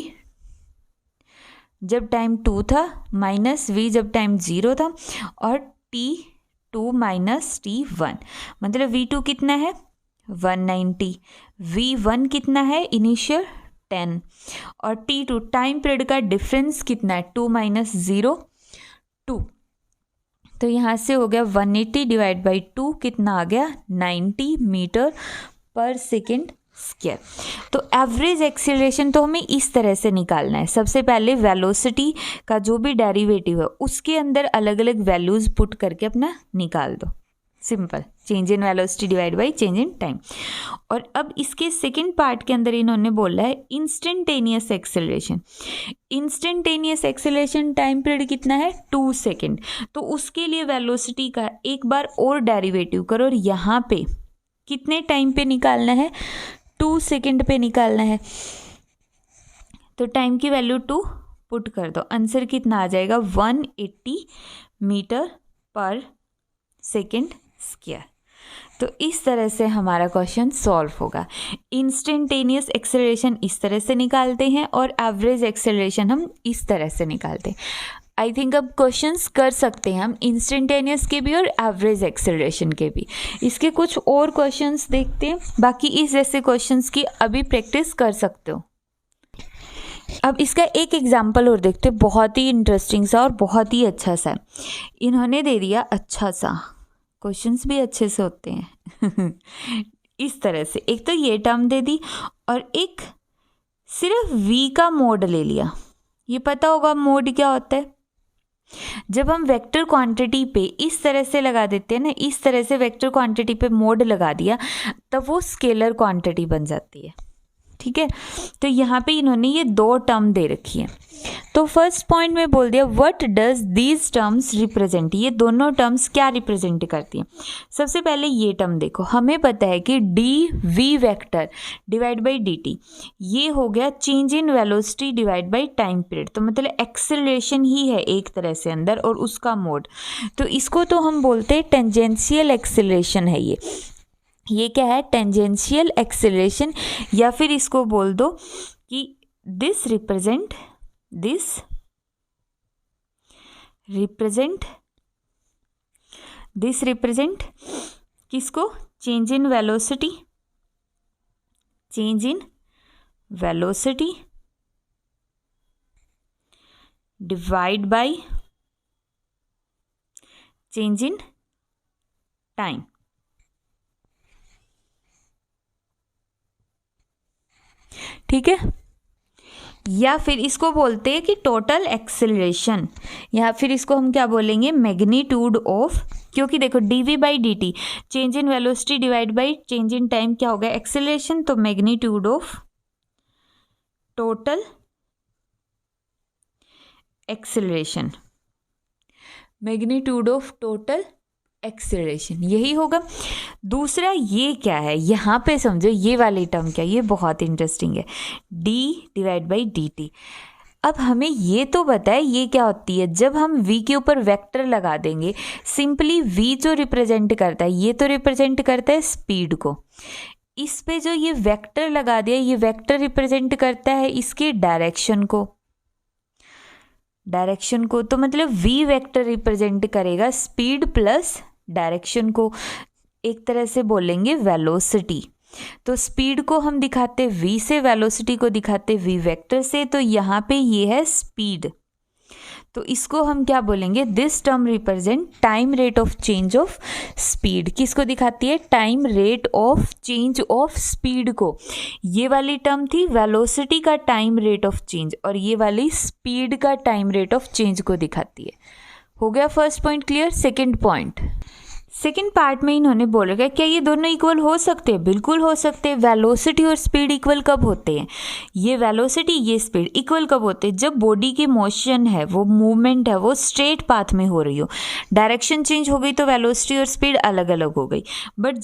जब टाइम 2 था माइनस v जब टाइम 0 था, और t2 माइनस t1, मतलब v2 कितना है 190, v1 कितना है इनिशियल 10, और t2 टाइम पीरियड का डिफरेंस कितना है 2 - 0 2, तो यहाँ से हो गया 180 डिवाइड बाई 2 कितना आ गया 90 मीटर पर सेकेंड स्क्वायर। तो एवरेज एक्सीलरेशन तो हमें इस तरह से निकालना है, सबसे पहले वेलोसिटी का जो भी डेरिवेटिव है उसके अंदर अलग अलग वैल्यूज पुट करके अपना निकाल दो, simple, change in velocity divide by change in time. और अब इसके सेकंड पार्ट के अंदर इन्होंने बोला है instantaneous acceleration. Instantaneous acceleration time period कितना है 2 सेकेंड, तो उसके लिए वेलोसिटी का एक बार और डेरिवेटिव करो, और यहाँ पे कितने टाइम पे निकालना है 2 सेकेंड पे निकालना है, तो टाइम की वैल्यू 2 पुट कर दो, आंसर कितना आ जाएगा 180 मीटर पर सेकेंड स्क्वायर। तो इस तरह से हमारा क्वेश्चन सॉल्व होगा। इंस्टेंटेनियस एक्सेलरेशन इस तरह से निकालते हैं और एवरेज एक्सेलरेशन हम इस तरह से निकालते हैं। आई थिंक अब क्वेश्चंस कर सकते हैं हम इंस्टेंटेनियस के भी और एवरेज एक्सेलरेशन के भी। इसके कुछ और क्वेश्चंस देखते हैं, बाकी इस जैसे क्वेश्चंस की अभी प्रैक्टिस कर सकते हो। अब इसका एक एग्जाम्पल और देखते हैं, बहुत ही इंटरेस्टिंग सा और बहुत ही अच्छा सा। इन्होंने दे दिया अच्छा सा, क्वेश्चंस भी अच्छे से होते हैं इस तरह से, एक तो ये टर्म दे दी और एक सिर्फ v का मोड ले लिया। ये पता होगा मोड क्या होता है, जब हम वेक्टर क्वांटिटी पे इस तरह से लगा देते हैं ना, इस तरह से वेक्टर क्वांटिटी पे मोड लगा दिया तब वो स्केलर क्वांटिटी बन जाती है, ठीक है। तो यहाँ पे इन्होंने ये 2 टर्म दे रखी है। तो फर्स्ट पॉइंट में बोल दिया what does these terms represent, ये दोनों टर्म्स क्या रिप्रेजेंट करती हैं। सबसे पहले ये टर्म देखो, हमें पता है कि d v vector divide by d t, ये हो गया change in velocity divide by time period, तो मतलब एक्सेलरेशन ही है एक तरह से अंदर और उसका मोड। तो इसको तो हम बोलते हैं टेंजेंशियल एक्सेलरेशन है ये क्या है टेंजेंशियल एक्सेलरेशन, या फिर इसको बोल दो कि दिस रिप्रेजेंट किसको, change in velocity divide by change in time. ठीक है, या फिर इसको बोलते हैं कि टोटल एक्सेलरेशन, या फिर इसको हम क्या बोलेंगे मैग्नीट्यूड ऑफ, क्योंकि देखो dv by d T change in velocity divide by change in time क्या होगा एक्सेलरेशन, तो magnitude of total acceleration, magnitude of total acceleration यही होगा। दूसरा ये क्या है, यहाँ पे समझो ये वाली टर्म क्या है, ये बहुत इंटरेस्टिंग है, d divide by d T. अब हमें ये तो पता है ये क्या होती है, जब हम v के ऊपर वेक्टर लगा देंगे, सिंपली v जो रिप्रेजेंट करता है, ये तो रिप्रेजेंट करता है स्पीड को, इस पे जो ये वेक्टर लगा दिया, ये वेक्टर रिप्रेजेंट करता है इसके डायरेक्शन को, तो मतलब v वेक्टर रिप्रेजेंट करेगा स्पीड प्लस डायरेक्शन को, एक तरह से बोलेंगे वेलोसिटी। तो स्पीड को हम दिखाते v से, वेलोसिटी को दिखाते v वेक्टर से, तो यहाँ पे ये है स्पीड, तो इसको हम क्या बोलेंगे, this term represent time rate of change of speed. किसको दिखाती है, time rate of change of speed को। ये वाली टर्म थी वेलोसिटी का टाइम रेट ऑफ चेंज, और ये वाली स्पीड का टाइम रेट ऑफ चेंज को दिखाती है। हो गया first point clear. Second point, second part में इन्होंने बोल रखा है क्या ये दोनों इक्वल हो सकते हैं, बिल्कुल हो सकते हैं। वेलोसिटी और स्पीड इक्वल कब होते हैं, ये वेलोसिटी ये स्पीड इक्वल कब होते हैं, जब बॉडी की मोशन है, वो मूवमेंट है, वो स्ट्रेट पाथ में हो रही हो। डायरेक्शन चेंज हो गई तो वेलोसिटी और स्पीड अलग अलग हो गई, बट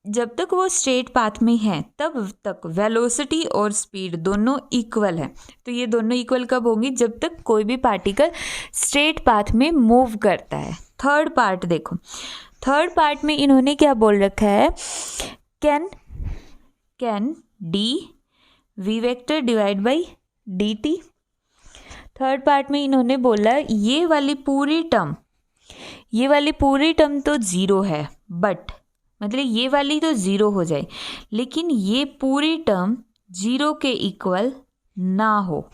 जब तक वो स्ट्रेट पाथ में है तब तक वेलोसिटी और स्पीड दोनों इक्वल है। तो ये दोनों इक्वल कब होंगी, जब तक कोई भी पार्टिकल स्ट्रेट पाथ में मूव करता है। थर्ड पार्ट देखो, थर्ड पार्ट में इन्होंने क्या बोल रखा है, can d v vector divide by d t. Third part में इन्होंने बोला ये वाली पूरी टर्म तो ज़ीरो है, बट मतलब ये वाली तो ज़ीरो हो जाए, लेकिन ये पूरी टर्म ज़ीरो के इक्वल ना हो।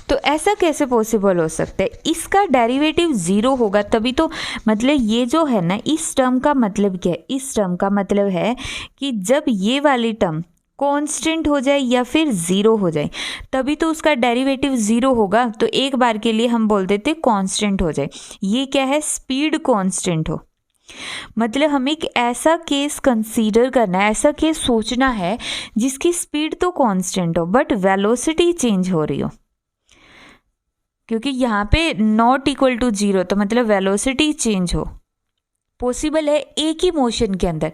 तो ऐसा कैसे पॉसिबल हो सकता है, इसका डेरिवेटिव ज़ीरो होगा तभी तो। मतलब ये जो है ना, इस टर्म का मतलब क्या है, इस टर्म का मतलब है कि जब ये वाली टर्म कांस्टेंट हो जाए या फिर ज़ीरो हो जाए तभी तो उसका डेरिवेटिव ज़ीरो होगा। तो एक बार के लिए हम बोल देते कांस्टेंट हो जाए। ये क्या है, स्पीड कांस्टेंट हो। मतलब हमें एक ऐसा केस कंसीडर करना है, ऐसा केस सोचना है जिसकी स्पीड तो कांस्टेंट हो बट वेलोसिटी चेंज हो रही हो, क्योंकि यहाँ पे नॉट इक्वल टू ज़ीरो, तो मतलब वेलोसिटी चेंज हो। पॉसिबल है एक ही मोशन के अंदर।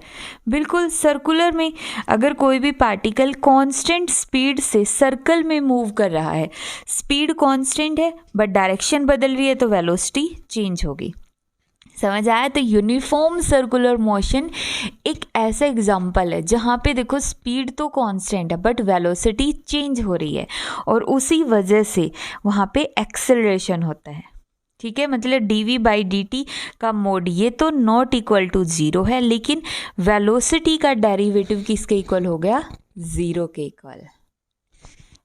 बिल्कुल सर्कुलर में अगर कोई भी पार्टिकल कांस्टेंट स्पीड से सर्कल में मूव कर रहा है, स्पीड कांस्टेंट है बट डायरेक्शन बदल रही है, तो वेलोसिटी चेंज होगी। समझ आया। तो यूनिफॉर्म सर्कुलर मोशन एक ऐसा एग्जाम्पल है जहाँ पे देखो स्पीड तो कांस्टेंट है बट वेलोसिटी चेंज हो रही है, और उसी वजह से वहाँ पे एक्सेलरेशन होता है। ठीक है, मतलब dv बाई dt का मोड ये तो नॉट इक्वल टू ज़ीरो है, लेकिन वेलोसिटी का डेरिवेटिव किसके इक्वल हो गया, ज़ीरो के इक्वल।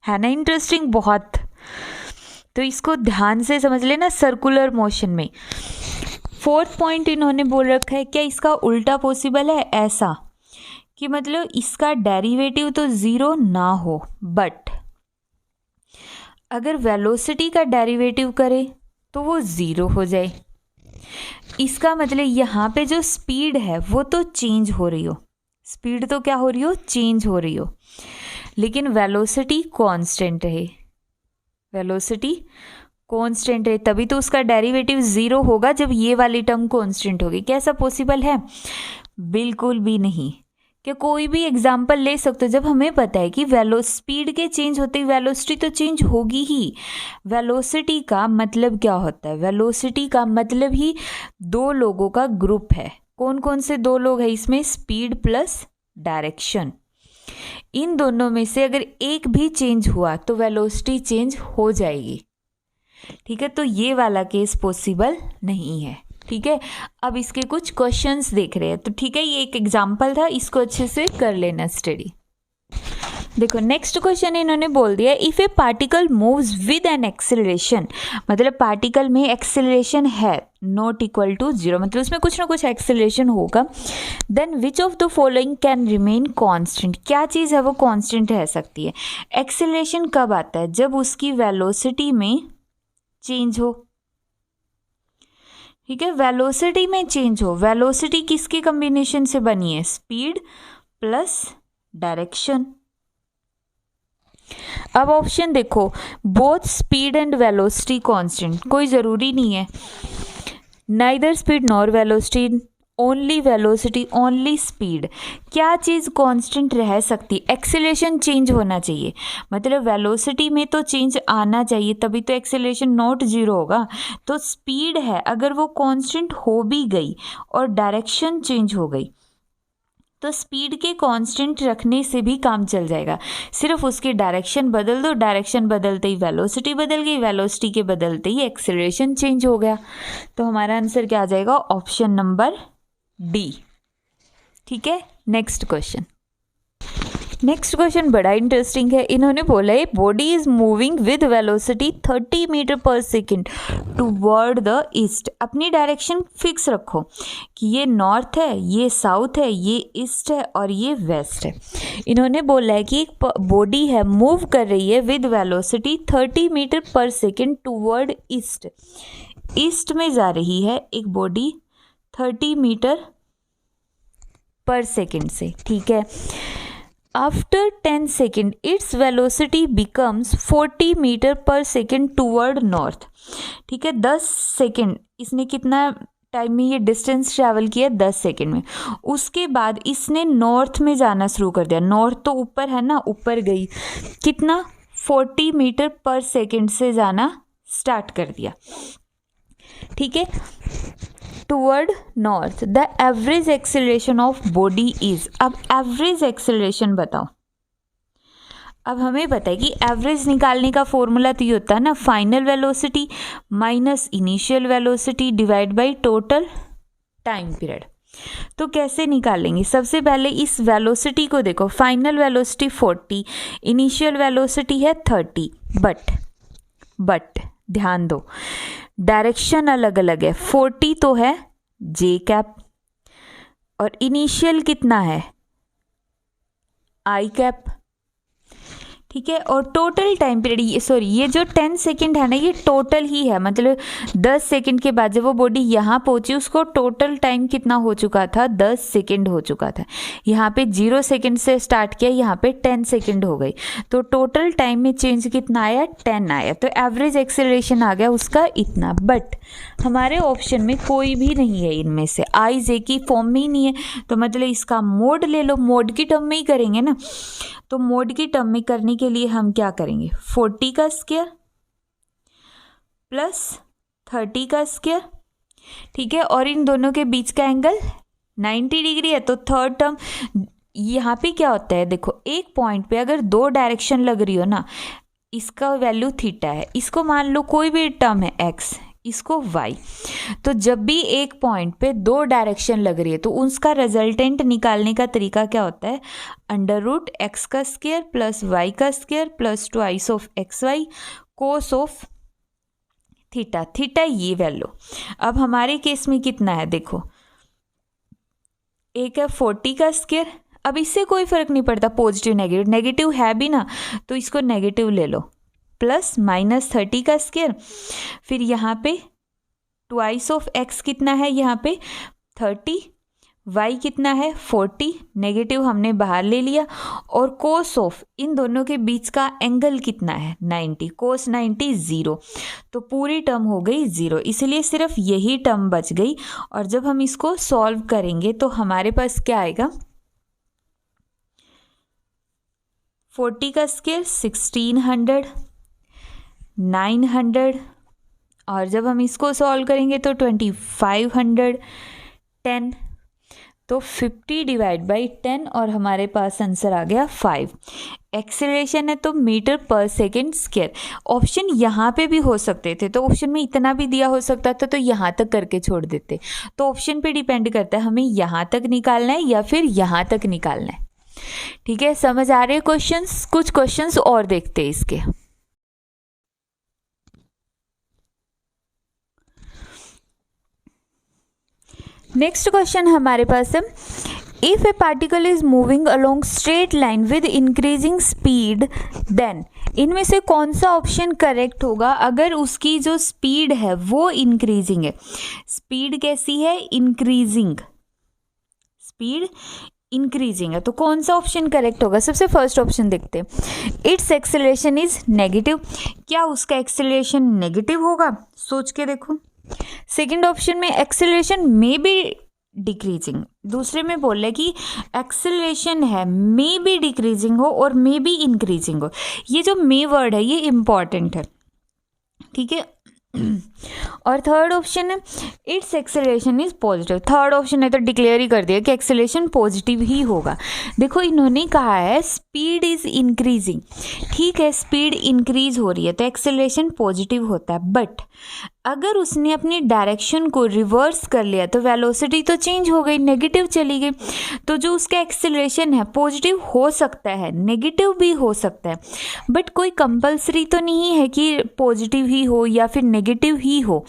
है ना इंटरेस्टिंग बहुत। तो इसको ध्यान से समझ लेना सर्कुलर मोशन में। फोर्थ पॉइंट इन्होंने बोल रखा है क्या इसका उल्टा पॉसिबल है, ऐसा कि मतलब इसका डेरिवेटिव तो ज़ीरो ना हो बट अगर वेलोसिटी का डेरिवेटिव करे तो वो ज़ीरो हो जाए। इसका मतलब यहाँ पे जो स्पीड है वो तो चेंज हो रही हो, स्पीड तो क्या हो रही हो, चेंज हो रही हो, लेकिन वेलोसिटी कांस्टेंट रहे, वेलोसिटी कांस्टेंट है, तभी तो उसका डेरिवेटिव ज़ीरो होगा जब ये वाली टर्म कांस्टेंट होगी। कैसा पॉसिबल है, बिल्कुल भी नहीं। क्या कोई भी एग्जाम्पल ले सकते हो, जब हमें पता है कि स्पीड के चेंज होते ही वेलोसिटी तो चेंज होगी ही। वेलोसिटी का मतलब क्या होता है, वेलोसिटी का मतलब ही दो लोगों का ग्रुप है। कौन कौन से दो लोग हैं इसमें, स्पीड प्लस डायरेक्शन। इन दोनों में से अगर एक भी चेंज हुआ तो वेलोसिटी चेंज हो जाएगी। ठीक है, तो ये वाला केस पॉसिबल नहीं है। ठीक है, अब इसके कुछ क्वेश्चंस देख रहे हैं। तो ठीक है, ये एक एग्जांपल था, इसको अच्छे से कर लेना स्टडी। देखो नेक्स्ट क्वेश्चन इन्होंने बोल दिया, if a particle moves with an acceleration, मतलब पार्टिकल में एक्सेलरेशन है नॉट इक्वल टू ज़ीरो, मतलब उसमें कुछ ना कुछ एक्सेलरेशन होगा, then which of the following can remain constant, क्या चीज़ है वो कांस्टेंट रह सकती है। एक्सेलरेशन कब आता है, जब उसकी वेलोसिटी में चेंज हो। ठीक है, वेलोसिटी में चेंज हो। वेलोसिटी किसके कॉम्बिनेशन से बनी है, स्पीड प्लस डायरेक्शन। अब ऑप्शन देखो, both speed and velocity constant, कोई ज़रूरी नहीं है। Neither speed nor velocity, only velocity only speed. क्या चीज़ कांस्टेंट रह सकती, एक्सेलरेशन चेंज होना चाहिए, मतलब वेलोसिटी में तो चेंज आना चाहिए तभी तो एक्सेलरेशन नॉट ज़ीरो होगा। तो स्पीड है, अगर वो कांस्टेंट हो भी गई और डायरेक्शन चेंज हो गई तो स्पीड के कांस्टेंट रखने से भी काम चल जाएगा, सिर्फ उसकी डायरेक्शन बदल दो, डायरेक्शन बदलते ही वेलोसिटी बदल गई, वेलोसिटी के बदलते ही एक्सेलरेशन चेंज हो गया। तो हमारा आंसर क्या आ जाएगा, ऑप्शन नंबर डी। ठीक है, नेक्स्ट क्वेश्चन। नेक्स्ट क्वेश्चन बड़ा इंटरेस्टिंग है। इन्होंने बोला है body is moving with velocity 30 metre per second toward the east. अपनी डायरेक्शन फिक्स रखो कि ये नॉर्थ है, ये साउथ है, ये ईस्ट है और ये वेस्ट है। इन्होंने बोला है कि एक बॉडी है मूव कर रही है with velocity 30 metre per second toward east. East में जा रही है एक बॉडी 30 मीटर पर सेकेंड से, ठीक है। After 10 second its velocity becomes 40 metre per second toward north, ठीक है। 10 सेकेंड इसने कितना टाइम में ये डिस्टेंस ट्रैवल किया, 10 सेकेंड में। उसके बाद इसने नॉर्थ में जाना शुरू कर दिया। नॉर्थ तो ऊपर है ना, ऊपर गई, कितना 40 मीटर पर सेकेंड से जाना स्टार्ट कर दिया, ठीक है, toward north. The average acceleration of body is. अब एवरेज एक्सेलरेशन बताओ। अब हमें पता है कि एवरेज निकालने का फॉर्मूला तो ये होता है ना, final velocity minus initial velocity divide by total time period. तो कैसे निकालेंगे? सबसे पहले इस वेलोसिटी को देखो, फाइनल वेलोसिटी 40, इनिशियल वेलोसिटी है 30, बट ध्यान दो डायरेक्शन अलग अलग है। 40 तो है जे कैप और इनिशियल कितना है आई कैप, ठीक है। और टोटल टाइम पीरियड, सॉरी ये जो 10 सेकेंड है ना, ये टोटल ही है, मतलब 10 सेकेंड के बाद जब वो बॉडी यहाँ पहुंची उसको टोटल टाइम कितना हो चुका था, 10 सेकेंड हो चुका था। यहाँ पे 0 सेकेंड से स्टार्ट किया, यहाँ पे 10 सेकेंड हो गई, तो टोटल टाइम में चेंज कितना आया, 10 आया। तो एवरेज एक्सेलरेशन आ गया उसका इतना। बट हमारे ऑप्शन में कोई भी नहीं है इनमें से, आई जे की फॉर्म में ही नहीं है, तो मतलब इसका मोड ले लो, मोड की टर्म में ही करेंगे ना। तो मोड की टर्म में करने के लिए हम क्या करेंगे, 40 का स्क्वायर प्लस 30 का स्क्वायर, ठीक है। और इन दोनों के बीच का एंगल 90 डिग्री है। तो थर्ड टर्म यहाँ पे क्या होता है, देखो एक पॉइंट पे अगर 2 डायरेक्शन लग रही हो ना, इसका वैल्यू थीटा है, इसको मान लो कोई भी टर्म है x, इसको y। तो जब भी एक पॉइंट पे 2 डायरेक्शन लग रही है तो उसका रिजल्टेंट निकालने का तरीका क्या होता है, √x का स्क्वायर प्लस y का square plus twice of xy cos of theta. Theta ये वैल्यू। अब हमारे केस में कितना है, देखो एक है 40 का स्क्वायर। अब इससे कोई फर्क नहीं पड़ता पॉजिटिव नेगेटिव, नेगेटिव है भी ना तो इसको नेगेटिव ले लो, प्लस माइनस 30 का स्क्वायर, फिर यहाँ पे ट्वाइस ऑफ x कितना है, यहाँ पे 30, y कितना है 40, नेगेटिव हमने बाहर ले लिया, और कोस ऑफ इन दोनों के बीच का एंगल कितना है 90, कोस 90 0, तो पूरी टर्म हो गई 0, इसलिए सिर्फ यही टर्म बच गई। और जब हम इसको सॉल्व करेंगे तो हमारे पास क्या आएगा, 40 का स्क्वायर 1600, 900, और जब हम इसको सॉल्व करेंगे तो 2510, तो 50 डिवाइड बाई 10 और हमारे पास आंसर आ गया 5। एक्सेलरेशन है तो metre per second square. Option यहाँ पे भी हो सकते थे, तो ऑप्शन में इतना भी दिया हो सकता था तो यहाँ तक करके छोड़ देते। तो ऑप्शन पे डिपेंड करता है हमें यहाँ तक निकालना है या फिर यहाँ तक निकालना है, ठीक है। समझ आ रहे हैं क्वेश्चंस? कुछ क्वेश्चंस और देखते हैं इसके। नेक्स्ट क्वेश्चन हमारे पास है, if a particle is moving along straight line with increasing speed then, इनमें से कौन सा ऑप्शन करेक्ट होगा अगर उसकी जो स्पीड है वो इंक्रीजिंग है। स्पीड कैसी है, इंक्रीजिंग, स्पीड इंक्रीजिंग है, तो कौन सा ऑप्शन करेक्ट होगा। सबसे फर्स्ट ऑप्शन देखते हैं, इट्स एक्सेलरेशन इज नेगेटिव। क्या उसका एक्सेलरेशन नेगेटिव होगा, सोच के देखो। सेकंड ऑप्शन में एक्सेलरेशन में बी डिक्रीजिंग, दूसरे में बोल रहा है कि एक्सेलरेशन है मे बी डिक्रीजिंग हो और मे बी इंक्रीजिंग हो। ये जो मे वर्ड है ये इंपॉर्टेंट है, ठीक है। और थर्ड ऑप्शन है it's acceleration is positive. Third option है तो डिक्लेयर ही कर दिया कि एक्सेलरेशन पॉजिटिव ही होगा। देखो इन्होंने कहा है स्पीड इज इंक्रीजिंग, ठीक है, स्पीड इंक्रीज हो रही है तो एक्सेलरेशन पॉजिटिव होता है, बट अगर उसने अपनी डायरेक्शन को रिवर्स कर लिया तो वेलोसिटी तो चेंज हो गई, नेगेटिव चली गई। तो जो उसका एक्सेलरेशन है पॉजिटिव हो सकता है, नेगेटिव भी हो सकता है, बट कोई कंपल्सरी तो नहीं है कि पॉजिटिव ही हो या फिर नेगेटिव ही हो।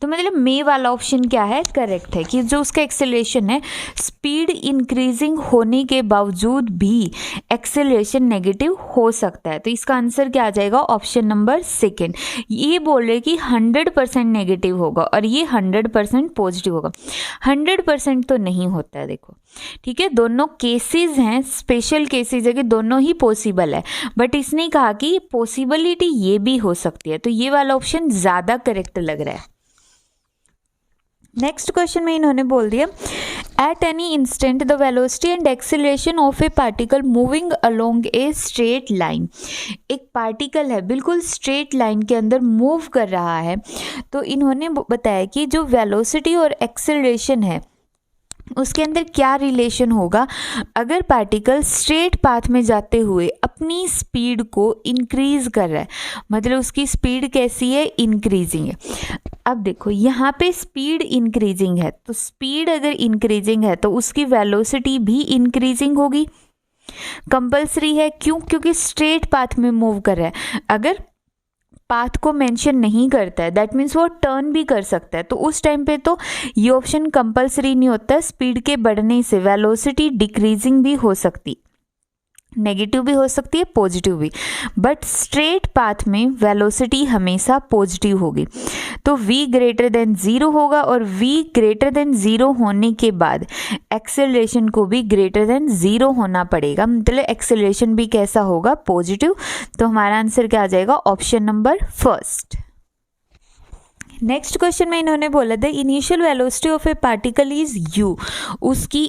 तो मतलब मे वाला ऑप्शन क्या है, करेक्ट है, कि जो उसका एक्सेलरेशन है स्पीड इंक्रीजिंग होने के बावजूद भी एक्सेलरेशन नेगेटिव हो सकता है। तो इसका आंसर क्या आ जाएगा, ऑप्शन नंबर सेकंड। ये बोल रहे कि 100% नेगेटिव होगा और ये 100% पॉजिटिव होगा। 100% तो नहीं होता है, देखो ठीक है, दोनों केसेस हैं, स्पेशल केसेस है कि दोनों ही पॉसिबल है, बट इसने कहा कि पॉसिबिलिटी ये भी हो सकती है। तो ये वाला ऑप्शन ज़्यादा करेक्ट लग रहा है। नेक्स्ट क्वेश्चन में इन्होंने बोल दिया at any instant the velocity and acceleration of A particle moving along A straight line. एक पार्टिकल है बिल्कुल स्ट्रेट लाइन के अंदर मूव कर रहा है, तो इन्होंने बताया कि जो वेलोसिटी और एक्सेलरेशन है उसके अंदर क्या रिलेशन होगा अगर पार्टिकल स्ट्रेट पाथ में जाते हुए अपनी स्पीड को इंक्रीज कर रहा है, मतलब उसकी स्पीड कैसी है, इंक्रीजिंग है। अब देखो यहाँ पे स्पीड इंक्रीजिंग है, तो स्पीड अगर इंक्रीजिंग है तो उसकी वेलोसिटी भी इंक्रीजिंग होगी, कंपल्सरी है। क्यों? क्योंकि स्ट्रेट पाथ में मूव कर रहा है। अगर पाथ को मेंशन नहीं करता है दैट मीन्स वो टर्न भी कर सकता है, तो उस टाइम पे तो ये ऑप्शन कंपल्सरी नहीं होता। स्पीड के बढ़ने से वेलोसिटी डिक्रीजिंग भी हो सकती, नेगेटिव भी हो सकती है, पॉजिटिव भी, बट स्ट्रेट पाथ में वेलोसिटी हमेशा पॉजिटिव होगी। तो v ग्रेटर देन 0 होगा और v ग्रेटर देन 0 होने के बाद एक्सेलरेशन को भी ग्रेटर देन 0 होना पड़ेगा, मतलब एक्सेलरेशन भी कैसा होगा, पॉजिटिव। तो हमारा आंसर क्या आ जाएगा, option number first. Next question में इन्होंने बोला the initial velocity of A particle is u। उसकी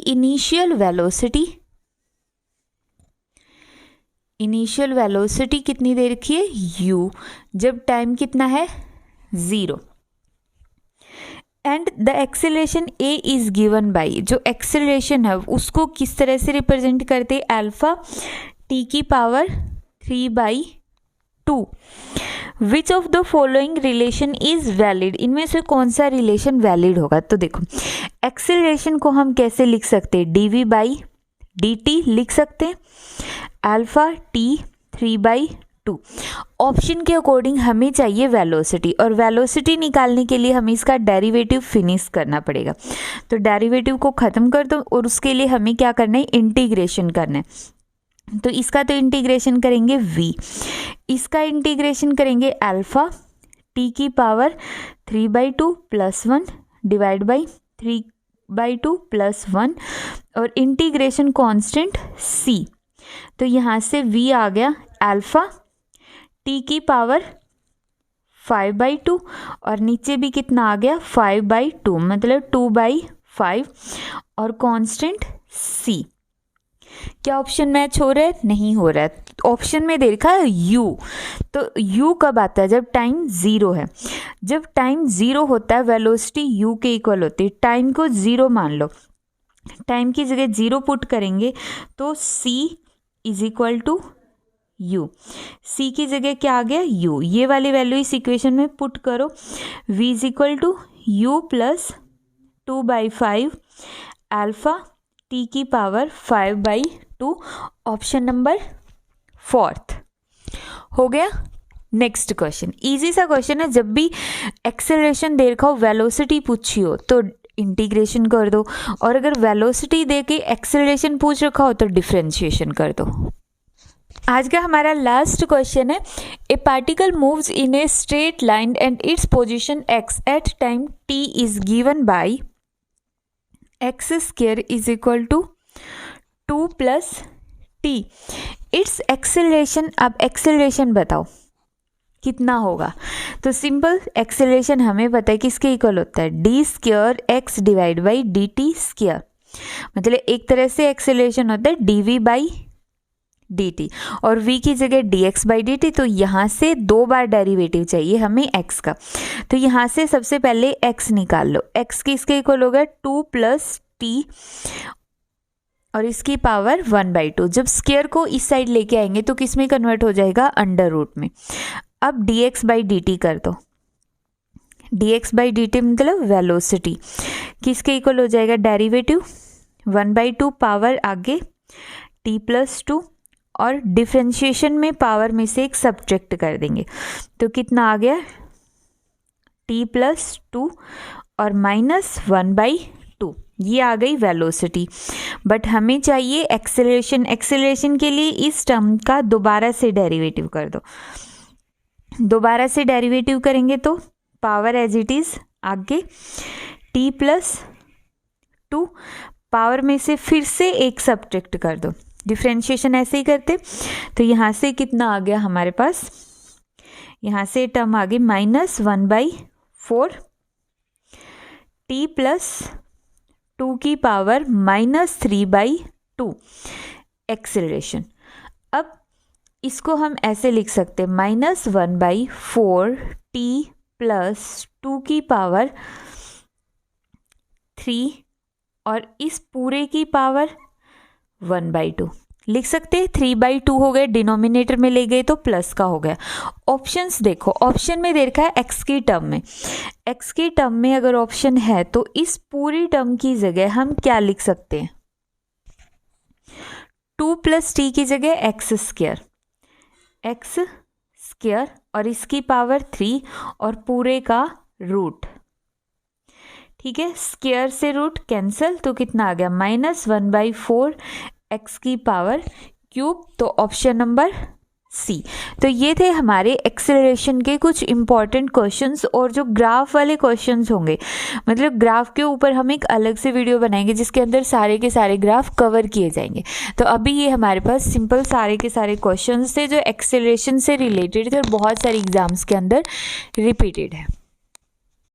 इनिशियल वेलोसिटी कितनी दे रखी है, u, जब टाइम कितना है 0, and the acceleration a is given by, जो एक्सेलरेशन है उसको किस तरह से रिप्रेजेंट करते हैं, अल्फा t की power 3/2। Which of the following relation is valid, इनमें से कौन सा रिलेशन वैलिड होगा। तो देखो एक्सेलरेशन को हम कैसे लिख सकते हैं, dv/dt लिख सकते हैं, अल्फा t 3/2। ऑप्शन के अकॉर्डिंग हमें चाहिए वेलोसिटी, और वेलोसिटी निकालने के लिए हमें इसका डेरिवेटिव फिनिश करना पड़ेगा। तो डेरिवेटिव को ख़त्म कर दो और उसके लिए हमें क्या करना है, इंटीग्रेशन करना है। तो इसका तो इंटीग्रेशन करेंगे v, इसका इंटीग्रेशन करेंगे अल्फा t की पावर 3/2 + 1 डिवाइड बाई 3/2 + 1 और इंटीग्रेशन कांस्टेंट c। तो यहाँ से v आ गया अल्फा t की पावर 5/2 और नीचे भी कितना आ गया 5/2, मतलब 2/5 और कांस्टेंट c। क्या ऑप्शन मैच हो रहा है, नहीं हो रहा है। ऑप्शन में दे रखा है u, तो u कब आता है, जब टाइम 0 है। जब टाइम 0 होता है वेलोसिटी u के इक्वल होती है। टाइम को 0 मान लो, टाइम की जगह 0 पुट करेंगे तो c is equal to u, c की जगह क्या आ गया u, ये वाली वैल्यू इस इक्वेशन में पुट करो, v is equal to u plus 2/5 alpha t की पावर 5/2। ऑप्शन नंबर 4 हो गया। नेक्स्ट क्वेश्चन, इजी सा क्वेश्चन है, जब भी एक्सेलरेशन दे रखा हो वेलोसिटी पूछी हो तो इंटीग्रेशन कर दो, और अगर वेलोसिटी दे के एक्सेलरेशन पूछ रखा हो तो डिफरेंशिएशन कर दो। आज का हमारा लास्ट क्वेश्चन है, a particle moves in a straight line and its position x at time t is given by x² is equal to 2 + t। Its acceleration, अब एक्सेलरेशन बताओ कितना होगा। तो सिंपल एक्सेलरेशन हमें पता है किसके इक्वल होता है, d² x divide by dt², मतलब एक तरह से एक्सेलरेशन होता है dv/dt और v की जगह dx/dt। तो यहाँ से 2 बार डेरिवेटिव चाहिए हमें x का, तो यहाँ से सबसे पहले x निकाल लो। x किसके इक्वल होगा 2 + t और इसकी पावर 1/2। जब स्क्वायर को इस साइड लेके आएंगे तो किस में कन्वर्ट हो जाएगा, अंडर रूट में। अब dx/dt कर दो, dx बाई dt मतलब वेलोसिटी, किसके इक्वल हो जाएगा, डेरिवेटिव 1/2 पावर आगे t प्लस 2 और डिफ्रेंशिएशन में पावर में से एक सब्ट्रैक्ट कर देंगे तो कितना आ गया, t प्लस 2 और माइनस 1/2, ये आ गई वेलोसिटी। बट हमें चाहिए एक्सेलरेशन, एक्सेलरेशन के लिए इस टर्म का दोबारा से डेरिवेटिव कर दो, दोबारा से डेरिवेटिव करेंगे तो पावर एज इट इज आगे t प्लस 2, पावर में से फिर से एक सब्ट्रैक्ट कर दो, डिफ्रेंशिएशन ऐसे ही करते तो यहाँ से कितना आ गया हमारे पास, यहाँ से टर्म आ गई -1/4 t प्लस 2 की पावर -3/2 एक्सेलरेशन। अब इसको हम ऐसे लिख सकते -1/4 t प्लस 2 की पावर 3 और इस पूरे की पावर 1/2 लिख सकते हैं। 3/2 हो गए, डिनोमिनेटर में ले गए तो प्लस का हो गया। ऑप्शंस देखो, ऑप्शन में दे रखा है x की टर्म में, x की टर्म में अगर ऑप्शन है तो इस पूरी टर्म की जगह हम क्या लिख सकते हैं, 2 + t की जगह x स्क्वायर और इसकी पावर 3 और पूरे का रूट, ठीक है, स्क्वायर से रूट कैंसिल तो कितना आ गया -1/4 x की पावर क्यूब, तो ऑप्शन नंबर सी। तो ये थे हमारे एक्सेलरेशन के कुछ इंपॉर्टेंट क्वेश्चंस, और जो ग्राफ वाले क्वेश्चंस होंगे, मतलब ग्राफ के ऊपर हम एक अलग से वीडियो बनाएंगे जिसके अंदर सारे के सारे ग्राफ कवर किए जाएंगे। तो अभी ये हमारे पास सिंपल सारे के सारे क्वेश्चंस थे जो एक्सेलरेशन से रिलेटेड थे और बहुत सारे एग्जाम्स के अंदर रिपीटेड है।